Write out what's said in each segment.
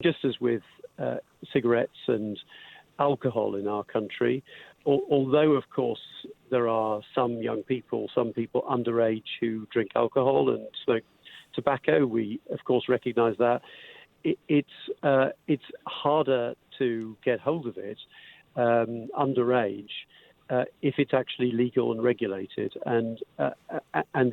just as with cigarettes and alcohol in our country, although, of course, there are some young people, some people underage who drink alcohol and smoke tobacco, we, of course, recognise that. It's harder to get hold of it underage if it's actually legal and regulated. And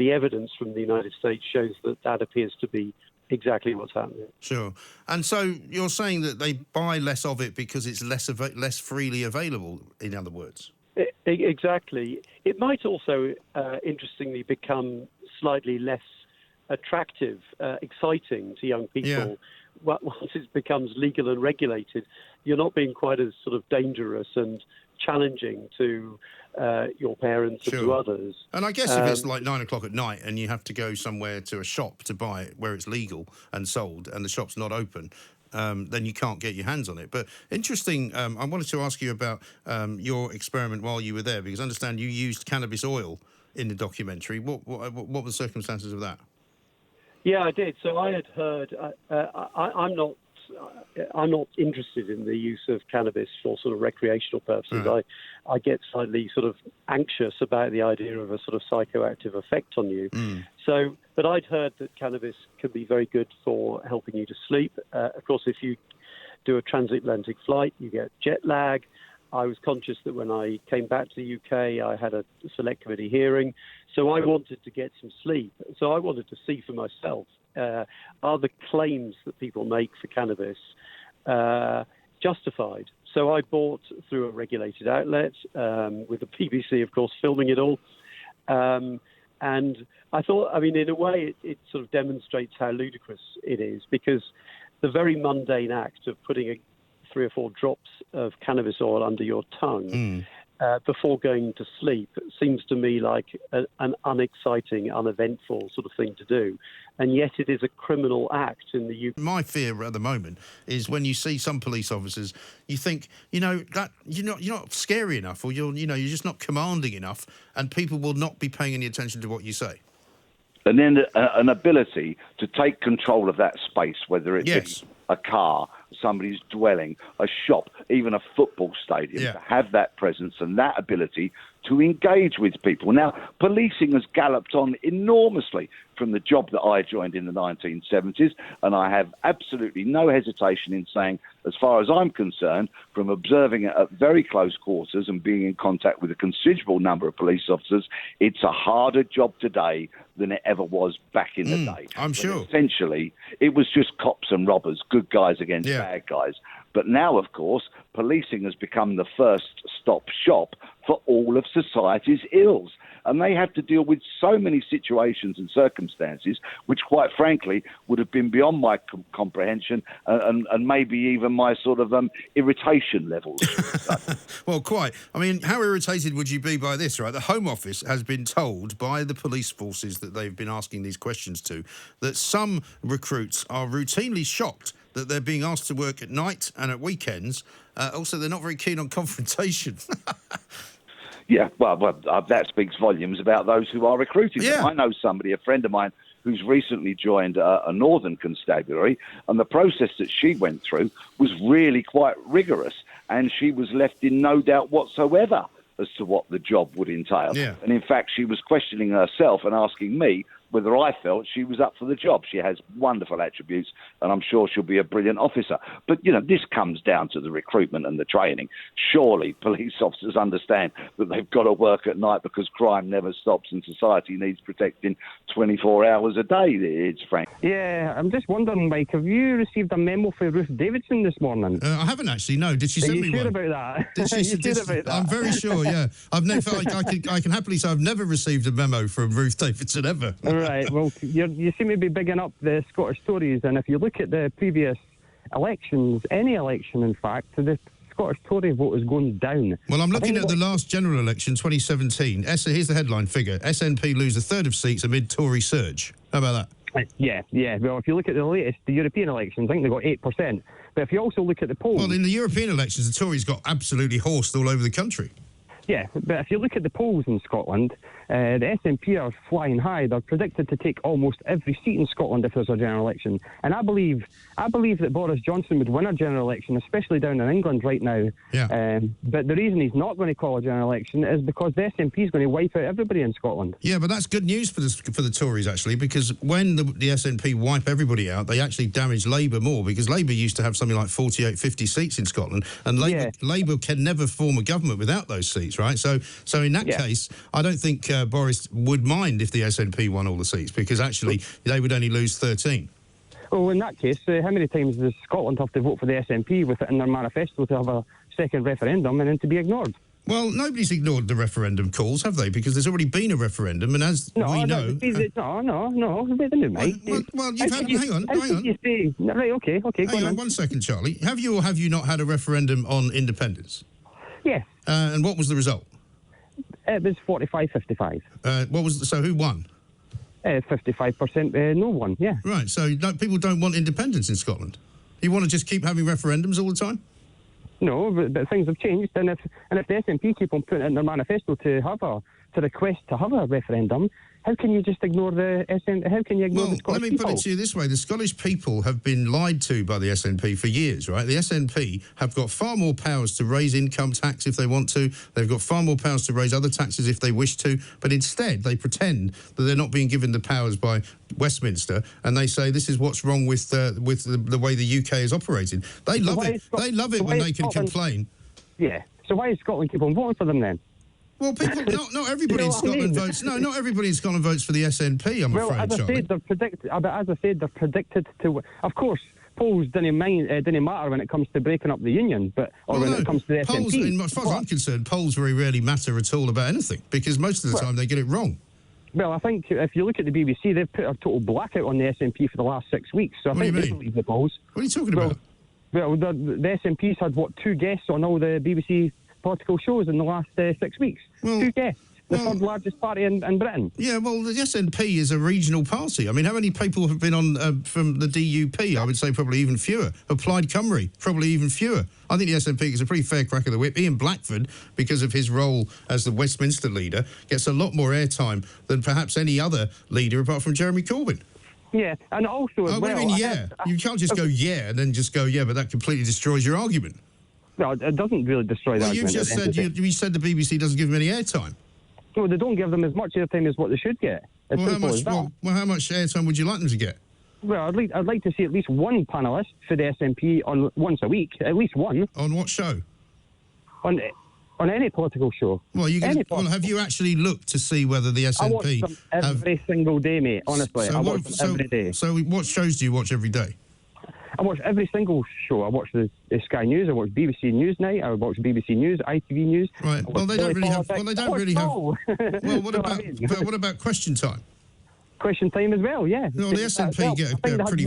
the evidence from the United States shows that appears to be exactly what's happening. Sure. And so you're saying that they buy less of it because it's less freely available, in other words? Exactly. It might also, interestingly, become slightly less attractive, exciting to young people. Yeah. Once it becomes legal and regulated, you're not being quite as sort of dangerous and challenging to your parents and to others. And I guess if it's like 9 o'clock at night and you have to go somewhere to a shop to buy it where it's legal and sold and the shop's not open, then you can't get your hands on it. But interesting, I wanted to ask you about your experiment while you were there, because I understand you used cannabis oil in the documentary. What were the circumstances of that? Yeah, I did. So I had heard. I'm not interested in the use of cannabis for sort of recreational purposes. Right. I get slightly sort of anxious about the idea of a sort of psychoactive effect on you. So, but I'd heard that cannabis can be very good for helping you to sleep. Of course, if you do a transatlantic flight, you get jet lag. I was conscious that when I came back to the UK, I had a select committee hearing. So I wanted to get some sleep. So I wanted to see for myself, are the claims that people make for cannabis justified? So I bought through a regulated outlet, with the BBC, of course, filming it all. And I thought, I mean, in a way, it sort of demonstrates how ludicrous it is, because the very mundane act of putting 3 or 4 drops of cannabis oil under your tongue before going to sleep seems to me like an unexciting, uneventful sort of thing to do. And yet it is a criminal act in the UK. My fear at the moment is when you see some police officers, you think, that you're not scary enough, or you're just not commanding enough, and people will not be paying any attention to what you say. And then an ability to take control of that space, whether it be a car, somebody's dwelling, a shop, even a football stadium, to have that presence and that ability to engage with people. Now, policing has galloped on enormously from the job that I joined in the 1970s, and I have absolutely no hesitation in saying, as far as I'm concerned, from observing it at very close quarters and being in contact with a considerable number of police officers, it's a harder job today than it ever was back in the day. I'm sure. Essentially, it was just cops and robbers, good guys against bad guys. But now, of course, policing has become the first stop shop for all of society's ills. And they have to deal with so many situations and circumstances which, quite frankly, would have been beyond my comprehension and maybe even my sort of irritation levels. Well, quite. I mean, how irritated would you be by this, right? The Home Office has been told by the police forces that they've been asking these questions to that some recruits are routinely shocked that they're being asked to work at night and at weekends. Also, they're not very keen on confrontation. Yeah, well, that speaks volumes about those who are recruiting them. I know somebody, a friend of mine, who's recently joined a Northern Constabulary, and the process that she went through was really quite rigorous, and she was left in no doubt whatsoever as to what the job would entail. Yeah. And in fact, she was questioning herself and asking me whether I felt she was up for the job. She has wonderful attributes, and I'm sure she'll be a brilliant officer. But, this comes down to the recruitment and the training. Surely police officers understand that they've got to work at night because crime never stops and society needs protecting 24 hours a day, it's Frank. Yeah, I'm just wondering, Mike, have you received a memo from Ruth Davidson this morning? I haven't actually, no. Did she send me one? Are you sure about that? Did she sure about that? I'm very sure, yeah. I can happily say I've never received a memo from Ruth Davidson ever. Right, well, you seem to be bigging up the Scottish Tories, and if you look at the previous elections, any election, in fact, the Scottish Tory vote is going down. Well, I'm looking at the last general election, 2017. Here's the headline figure. SNP lose a third of seats amid Tory surge. How about that? Yeah. Well, if you look at the European elections, I think they got 8%. But if you also look at the polls... Well, in the European elections, the Tories got absolutely horsed all over the country. Yeah, but if you look at the polls in Scotland, The SNP are flying high. They're predicted to take almost every seat in Scotland if there's a general election. And I believe that Boris Johnson would win a general election, especially down in England right now. Yeah. But the reason he's not going to call a general election is because the SNP is going to wipe out everybody in Scotland. Yeah, but that's good news for the Tories, actually, because when the SNP wipe everybody out, they actually damage Labour more, because Labour used to have something like 48, 50 seats in Scotland, and Labour can never form a government without those seats, right? So in that case, I don't think Boris would mind if the SNP won all the seats, because actually they would only lose 13. Well, in that case, how many times does Scotland have to vote for the SNP with it in their manifesto to have a second referendum and then to be ignored? Well, nobody's ignored the referendum calls, have they? Because there's already been a referendum, and as we know... No, wait a minute, mate. Well, you've had... Hang on. Right, okay, hang on 1 second, Charlie. Have you or have you not had a referendum on independence? Yes. And what was the result? It was 45-55. So who won? 55% no one, yeah. Right, so people don't want independence in Scotland? You want to just keep having referendums all the time? No, but things have changed, and if the SNP keep on putting it in their manifesto to request to have a referendum, how can you just ignore the SNP? How can you ignore the Scottish people? Let me put it to you this way. The Scottish people have been lied to by the SNP for years, right? The SNP have got far more powers to raise income tax if they want to. They've got far more powers to raise other taxes if they wish to. But instead, they pretend that they're not being given the powers by Westminster, and they say this is what's wrong with the way the UK is operating. They love it. They love it when they can complain. Yeah. So why does Scotland keep on voting for them then? Well, not everybody in Scotland votes. No, not everybody in Scotland votes for the SNP. I'm afraid, Charlie. As I said, they're predicted to. Of course, polls didn't matter when it comes to breaking up the union, when it comes to the SNP. As far as I'm concerned, polls very rarely matter at all about anything, because most of the time they get it wrong. Well, I think if you look at the BBC, they've put a total blackout on the SNP for the last 6 weeks. So I think they believe the polls. What are you talking about? Well, the SNP's had, 2 guests on all the BBC political shows in the last 6 weeks. 2 guests. The third largest party in Britain. Yeah, well, the SNP is a regional party. I mean, how many people have been on from the DUP? I would say probably even fewer. Plaid Cymru, probably even fewer. I think the SNP is a pretty fair crack of the whip. Ian Blackford, because of his role as the Westminster leader, gets a lot more airtime than perhaps any other leader apart from Jeremy Corbyn. Yeah, and also as well... I mean, you can't just go and then just go but that completely destroys your argument. No, it doesn't really destroy the argument. You've just said you said the BBC doesn't give them any airtime. No, they don't give them as much airtime as what they should get. How much airtime would you like them to get? Well, I'd like to see at least one panellist for the SNP on once a week, at least one. On what show? On any political show. Well, have you actually looked to see whether the SNP... I watch them every single day, mate, honestly. I watch them every day. So what shows do you watch every day? I watch every single show. I watch the Sky News. I watch BBC Newsnight. I watch BBC News, ITV News. Right. Well, they don't really have. Well, they don't really have. Well, what about Question Time? Question Time as well. Yeah. No, the SNP get a pretty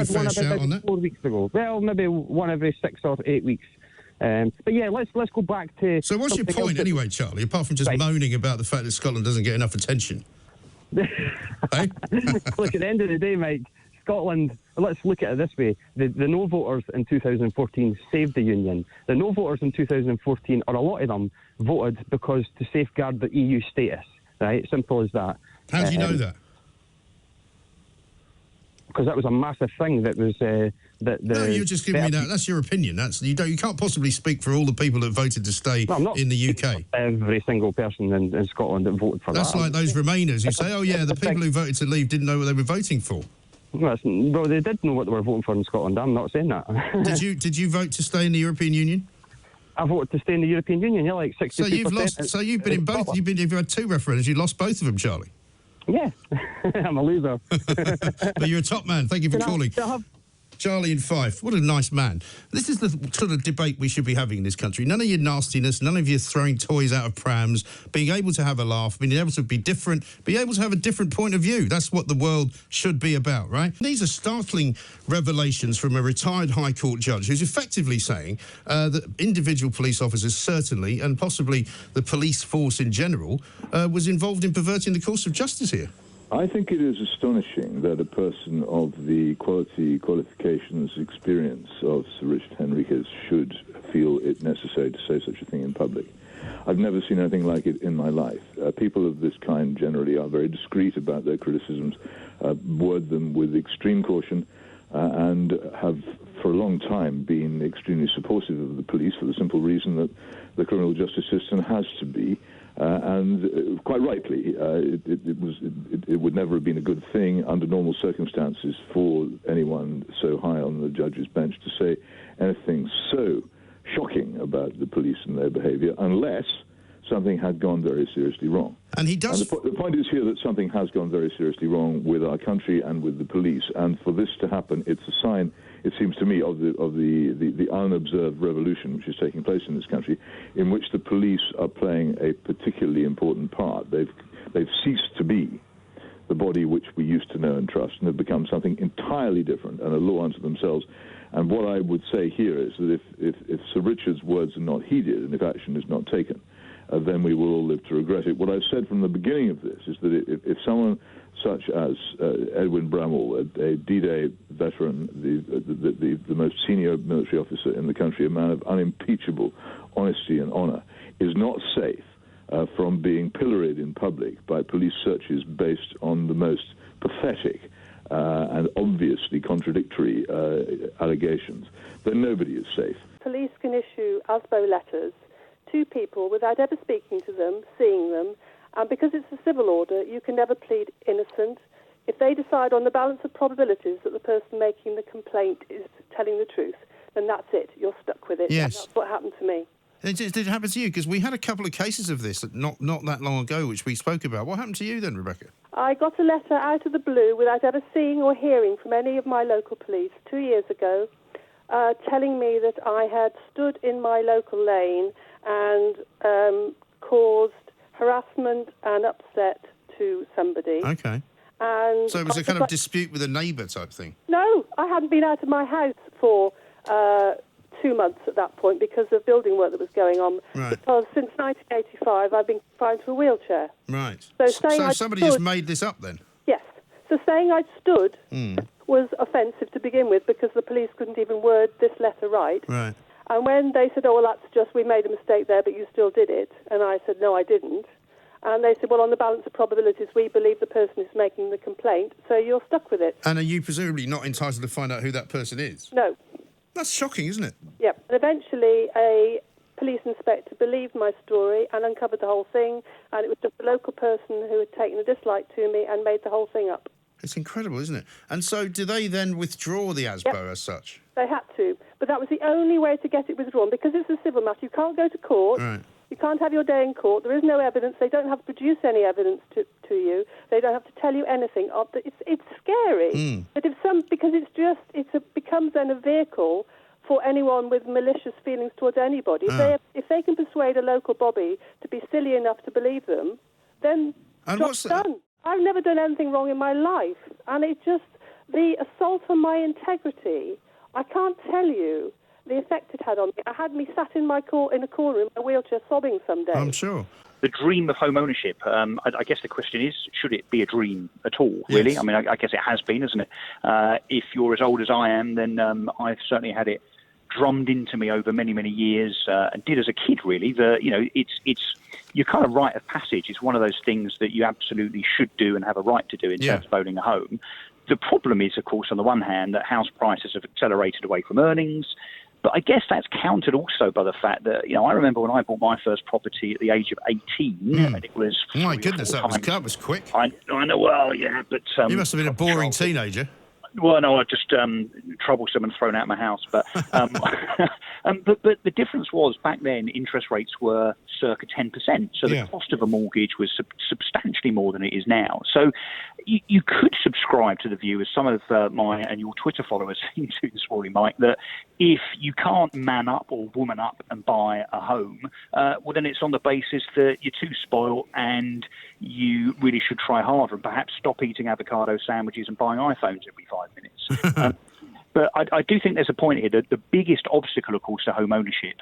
fair shout on that. 4 weeks ago. Well, maybe one every 6 or 8 weeks. But yeah, let's go back to. So what's your point anyway, Charlie? Apart from just moaning about the fact that Scotland doesn't get enough attention. Hey? Look, at the end of the day, Mike. Scotland, let's look at it this way. The no voters in 2014 saved the Union. The no voters in 2014, or a lot of them, voted because to safeguard the EU status. Right? Simple as that. How do you know that? Because that was a massive thing that was... No, you're just giving me that. That's your opinion. You can't possibly speak for all the people that voted to stay in the UK. Every single person in Scotland that voted for that. That's like those Remainers who say, the people who voted to leave didn't know what they were voting for. Well, they did know what they were voting for in Scotland. I'm not saying that. Did you vote to stay in the European Union? I voted to stay in the European Union. Yeah, like 62%. So you've lost. So you've been in both. You've had 2 referendums. You lost both of them, Charlie. Yeah, I'm a loser. But you're a top man. Thank you for calling. Charlie in Fife, what a nice man. This is the sort of debate we should be having in this country. None of your nastiness, none of your throwing toys out of prams, being able to have a laugh, being able to be different, being able to have a different point of view. That's what the world should be about, right? These are startling revelations from a retired High Court judge who's effectively saying that individual police officers certainly, and possibly the police force in general, was involved in perverting the course of justice here. I think it is astonishing that a person of the qualifications, experience of Sir Richard Henriques should feel it necessary to say such a thing in public. I've never seen anything like it in my life. People of this kind generally are very discreet about their criticisms, word them with extreme caution, and have for a long time been extremely supportive of the police for the simple reason that the criminal justice system has to be. And quite rightly, it would never have been a good thing under normal circumstances for anyone so high on the judge's bench to say anything so shocking about the police and their behaviour, unless something had gone very seriously wrong. And he does. And the point is here that something has gone very seriously wrong with our country and with the police. And for this to happen, it's a sign, it seems to me, of the unobserved revolution which is taking place in this country, in which the police are playing a particularly important part. They've ceased to be the body which we used to know and trust, and have become something entirely different and a law unto themselves. And what I would say here is that if Sir Richard's words are not heeded and if action is not taken, then we will all live to regret it. What I've said from the beginning of this is that if someone such as Edwin Bramall, a D-Day veteran, the most senior military officer in the country, a man of unimpeachable honesty and honour, is not safe from being pilloried in public by police searches based on the most pathetic and obviously contradictory allegations, then nobody is safe. Police can issue Asbos letters to people without ever speaking to them, seeing them, and because it's a civil order, you can never plead innocent. If they decide on the balance of probabilities that the person making the complaint is telling the truth, then that's it. You're stuck with it. Yes. That's what happened to me. Did it happen to you? Because we had a couple of cases of this not that long ago, which we spoke about. What happened to you then, Rebecca? I got a letter out of the blue without ever seeing or hearing from any of my local police 2 years ago, telling me that I had stood in my local lane and caused harassment and upset to somebody. Okay. And so it was a kind of dispute with a neighbour type thing? No, I hadn't been out of my house for 2 months at that point because of building work that was going on. Right. Because since 1985, I've been confined to a wheelchair. Right. So somebody just made this up then? Yes. So saying I'd stood was offensive to begin with because the police couldn't even word this letter right. Right. And when they said, oh, well, that's just, we made a mistake there, but you still did it. And I said, no, I didn't. And they said, well, on the balance of probabilities, we believe the person is making the complaint, so you're stuck with it. And are you presumably not entitled to find out who that person is? No. That's shocking, isn't it? Yep. And eventually a police inspector believed my story and uncovered the whole thing, and it was just a local person who had taken a dislike to me and made the whole thing up. It's incredible, isn't it? And so do they then withdraw the Asbos as such? They had to. But that was the only way to get it withdrawn, because it's a civil matter. You can't go to court. Right. You can't have your day in court. There is no evidence. They don't have to produce any evidence to you. They don't have to tell you anything. It's scary. But because it becomes then a vehicle for anyone with malicious feelings towards anybody. If they can persuade a local bobby to be silly enough to believe them, then job's done. I've never done anything wrong in my life, and it's just the assault on my integrity. I can't tell you the effect it had on me. It had me sat in a corner in my wheelchair sobbing some days. I'm sure. The dream of home ownership, I guess the question is, should it be a dream at all, really? Yes. I mean, I guess it has been, hasn't it? If you're as old as I am, then I've certainly had it drummed into me over many, many years, and did as a kid, really. It's your kind of rite of passage. It's one of those things that you absolutely should do and have a right to do in terms of owning a home. The problem is, of course, on the one hand, that house prices have accelerated away from earnings. But I guess that's countered also by the fact that, I remember when I bought my first property at the age of 18, and it was... My goodness, that was quick. I know, well, yeah, but... you must have been a boring teenager. Well, no, I just troublesome and thrown out of my house. But but the difference was back then interest rates were circa 10%. So the cost of a mortgage was substantially more than it is now. So you could subscribe to the view, as some of my and your Twitter followers seem to this morning, Mike, that if you can't man up or woman up and buy a home, well, then it's on the basis that you're too spoiled and you really should try harder and perhaps stop eating avocado sandwiches and buying iPhones every 5 minutes. But I do think there's a point here that the biggest obstacle, of course, to home ownership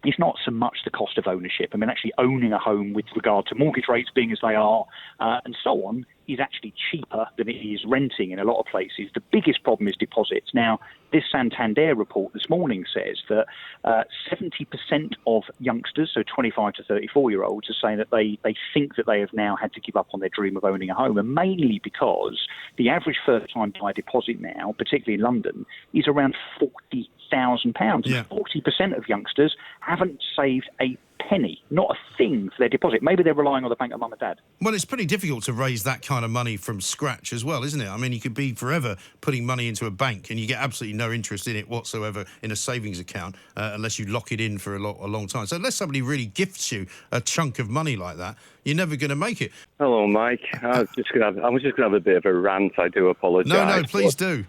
is not so much the cost of ownership. I mean, actually owning a home with regard to mortgage rates being as they are and so on is actually cheaper than it is renting in a lot of places. The biggest problem is deposits. Now, this Santander report this morning says that 70% of youngsters, so 25 to 34-year-olds, are saying that they think that they have now had to give up on their dream of owning a home, and mainly because the average first-time buy deposit now, particularly in London, is around £40,000. Yeah. 40% of youngsters haven't saved a penny, not a thing for their deposit. Maybe they're relying on the bank of mum and dad. Well, it's pretty difficult to raise that kind of money from scratch as well, isn't it? I mean, you could be forever putting money into a bank and you get absolutely no interest in it whatsoever in a savings account unless you lock it in for a long time. So unless somebody really gifts you a chunk of money like that, you're never going to make it. Hello, Mike. I was just going to have a bit of a rant. I do apologise. No, please do.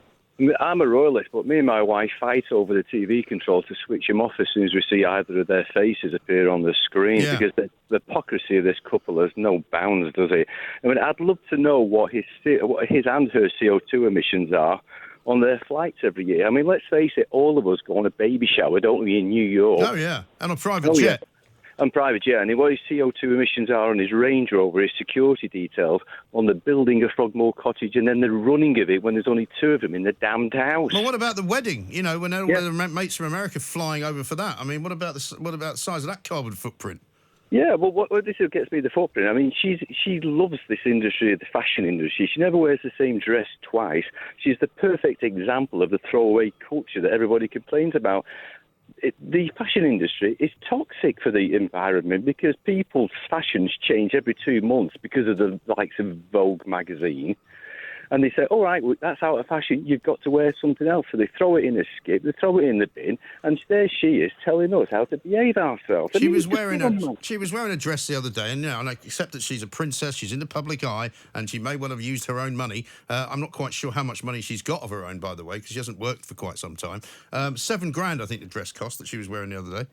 I'm a royalist, but me and my wife fight over the TV control to switch them off as soon as we see either of their faces appear on the screen, because the hypocrisy of this couple has no bounds, does it? I mean, I'd love to know what his and her CO2 emissions are on their flights every year. I mean, let's face it, all of us go on a baby shower, don't we, in New York? Oh, yeah, and a private jet. Yeah. And private jet, and what his CO2 emissions are on his Range Rover, his security details, on the building of Frogmore Cottage, and then the running of it when there's only two of them in the damned house. Well, what about the wedding? You know, when all the mates from America flying over for that? I mean, what about the size of that carbon footprint? Yeah, well, what this gets me the footprint. I mean, she loves this industry, the fashion industry. She never wears the same dress twice. She's the perfect example of the throwaway culture that everybody complains about. The fashion industry is toxic for the environment because people's fashions change every 2 months because of the likes of Vogue magazine. And they say, all right, well, that's out of fashion, you've got to wear something else. So they throw it in a skip, they throw it in the bin, and there she is telling us how to behave ourselves. She was wearing a dress the other day, and and I accept that she's a princess, she's in the public eye, and she may well have used her own money. I'm not quite sure how much money she's got of her own, by the way, because she hasn't worked for quite some time. $7,000, I think, the dress cost that she was wearing the other day.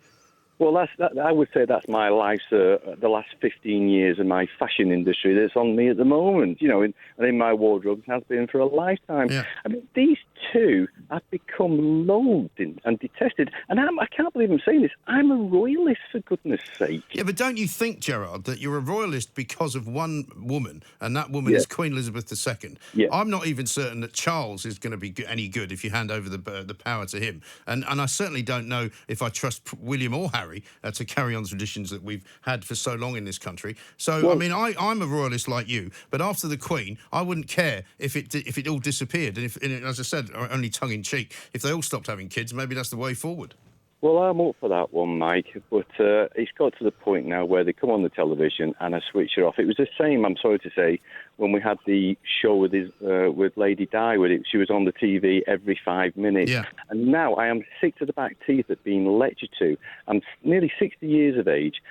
Well, I would say that's my life's, the last 15 years of my fashion industry that's on me at the moment, and in my wardrobe has been for a lifetime. Yeah. I mean, these two have become loathed and detested. And I can't believe I'm saying this. I'm a royalist, for goodness sake. Yeah, but don't you think, Gerard, that you're a royalist because of one woman, and that woman is Queen Elizabeth II? Yeah. I'm not even certain that Charles is going to be any good if you hand over the power to him. And I certainly don't know if I trust William or Harry to carry on the traditions that we've had for so long in this country. So, I mean, I'm a royalist like you, but after the Queen, I wouldn't care if it all disappeared. And as I said, only tongue-in-cheek, if they all stopped having kids, maybe that's the way forward. Well, I'm up for that one, Mike, but it's got to the point now where they come on the television and I switch it off. It was the same, I'm sorry to say, when we had the show with Lady Di, she was on the TV every 5 minutes. Yeah. And now I am sick to the back teeth of being lectured to. I'm nearly 60 years of age.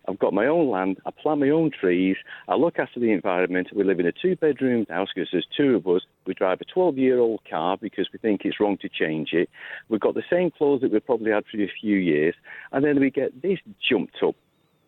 I've got my own land, I plant my own trees, I look after the environment, we live in a 2-bedroom house because there's two of us, we drive a 12-year-old car because we think it's wrong to change it, we've got the same clothes that we've probably had for a few years, and then we get this jumped up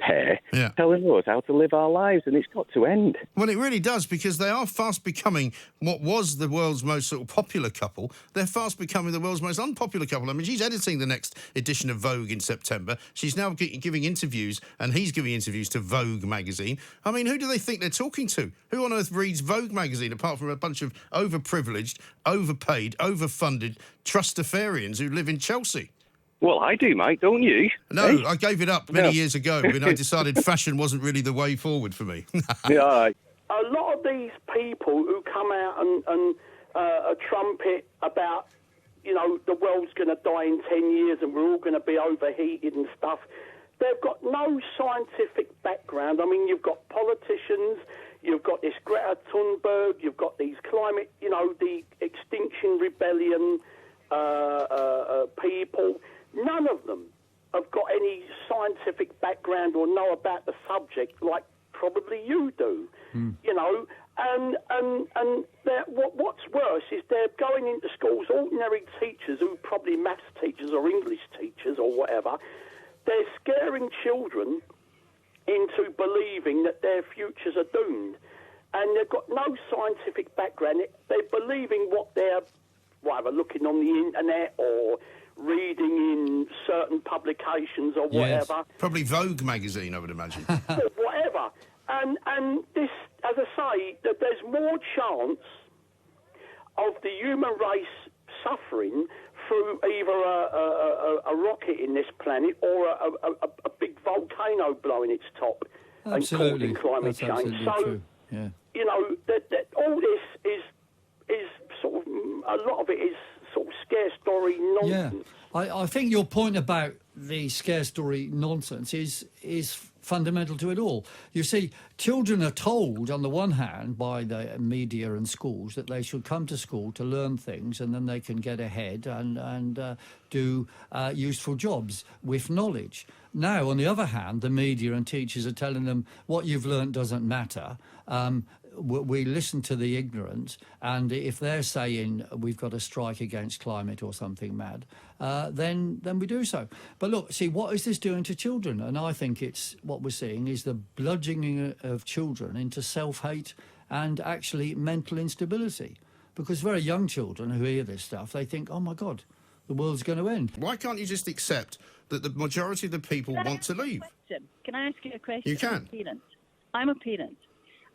pair telling us how to live our lives, and it's got to end. Well, it really does, because they are fast becoming what was the world's most sort of popular couple. They're fast becoming the world's most unpopular couple. I mean, she's editing the next edition of Vogue in September. She's now giving interviews, and he's giving interviews to Vogue magazine. I mean, who do they think they're talking to? Who on earth reads Vogue magazine apart from a bunch of overprivileged, overpaid, overfunded trustafarians who live in Chelsea? Well, I do, mate, don't you? No, hey? I gave it up many years ago when I decided fashion wasn't really the way forward for me. Yeah. A lot of these people who come out and trumpet about, the world's going to die in 10 years and we're all going to be overheated and stuff, they've got no scientific background. I mean, you've got politicians, you've got this Greta Thunberg, you've got these climate, the Extinction Rebellion people. None of them have got any scientific background or know about the subject like probably you do, and what's worse is they're going into schools, ordinary teachers who are probably maths teachers or English teachers or whatever, they're scaring children into believing that their futures are doomed, and they've got no scientific background. They're believing what they're whatever, looking on the internet or reading in certain publications or whatever. Yes. Probably Vogue magazine, I would imagine. Whatever. And this, as I say, that there's chance of the human race suffering through either a rocket in this planet or a big volcano blowing its top and causing climate change. So, true. Yeah. you know, that all this is sort of, a lot of it is sort of scare story nonsense. Yeah, I think your point about the scare story nonsense is fundamental to it all. You see, children are told, on the one hand, by the media and schools that they should come to school to learn things and then they can get ahead and do useful jobs with knowledge. Now, on the other hand, the media and teachers are telling them what you've learned doesn't matter. We listen to the ignorant, and if they're saying we've got to strike against climate or something mad, then we do so. But look, see, what is this doing to children? And I think it's what we're seeing is the bludgeoning of children into self-hate and actually mental instability. Because very young children who hear this stuff, they think, oh my God, the world's going to end. Why can't you just accept that the majority of the people want to leave? Can I ask you a question? You can. I'm a parent.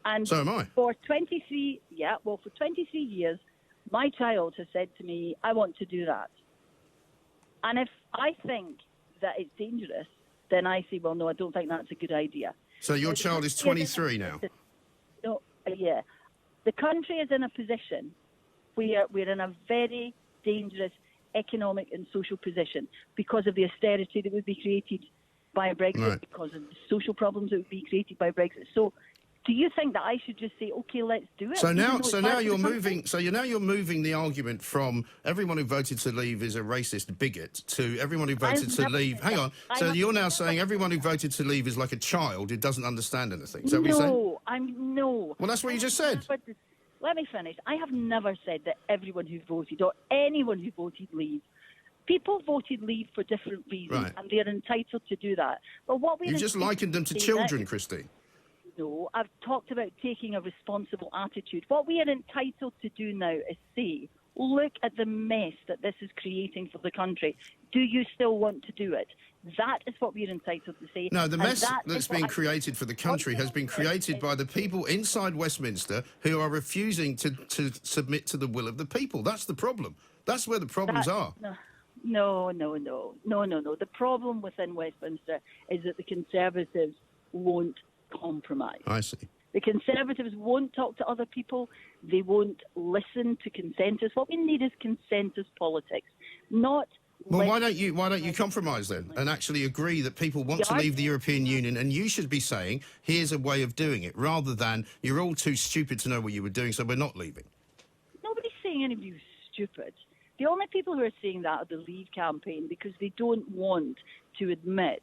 And so am I. For 23 years, my child has said to me, I want to do that. And if I think that it's dangerous, then I say, well, no, I don't think that's a good idea. So your child is 23 now? No, yeah. The country is in a position where we're in a very dangerous economic and social position because of the austerity that would be created by Brexit, because of the social problems that would be created by Brexit. So do you think that I should just say, okay, let's do it? So now you're moving the argument from everyone who voted to leave is a racist bigot to everyone who voted to leave. Hang on. So you're now saying everyone who voted to leave is like a child who doesn't understand anything. Is that what you're saying? No. Well, that's what you just said. Let me finish. I have never said that everyone who voted or anyone who voted leave. People voted leave for different reasons, and they're entitled to do that. But what we you just likened them to children, Christine. No, I've talked about taking a responsible attitude. What we are entitled to do now is say, look at the mess that this is creating for the country. Do you still want to do it? That is what we're entitled to say. No, the mess that's been created for the country has been created by the people inside Westminster who are refusing to submit to the will of the people. That's the problem. That's where the problems are. No. The problem within Westminster is that the Conservatives won't compromise. I see. The Conservatives won't talk to other people. They won't listen to consensus. What we need is consensus politics, not. Well, why don't you compromise then and actually agree that people want to leave the European Union, and you should be saying here's a way of doing it, rather than you're all too stupid to know what you were doing, so we're not leaving. Nobody's saying anybody was stupid. The only people who are saying that are the Leave campaign, because they don't want to admit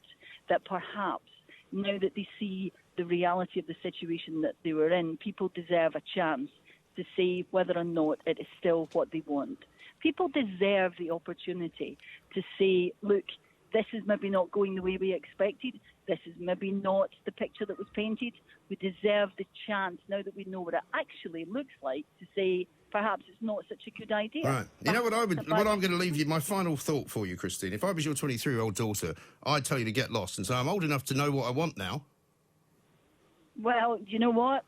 that perhaps now that they see the reality of the situation that they were in, people deserve a chance to say whether or not it is still what they want. People deserve the opportunity to say, look, this is maybe not going the way we expected. This is maybe not the picture that was painted. We deserve the chance, now that we know what it actually looks like, to say perhaps it's not such a good idea. Right. You know what I'm going to leave you, my final thought for you, Christine. If I was your 23-year-old daughter, I'd tell you to get lost and say, I'm old enough to know what I want now. Well, you know what?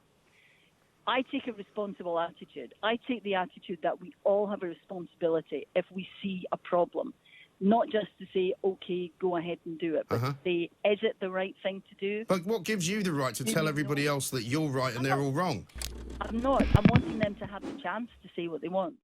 I take a responsible attitude. I take the attitude that we all have a responsibility if we see a problem. Not just to say, OK, go ahead and do it, but to say, is it the right thing to do? But what gives you the right to tell everybody else that you're right and they're all wrong? I'm not. I'm wanting them to have the chance to say what they want.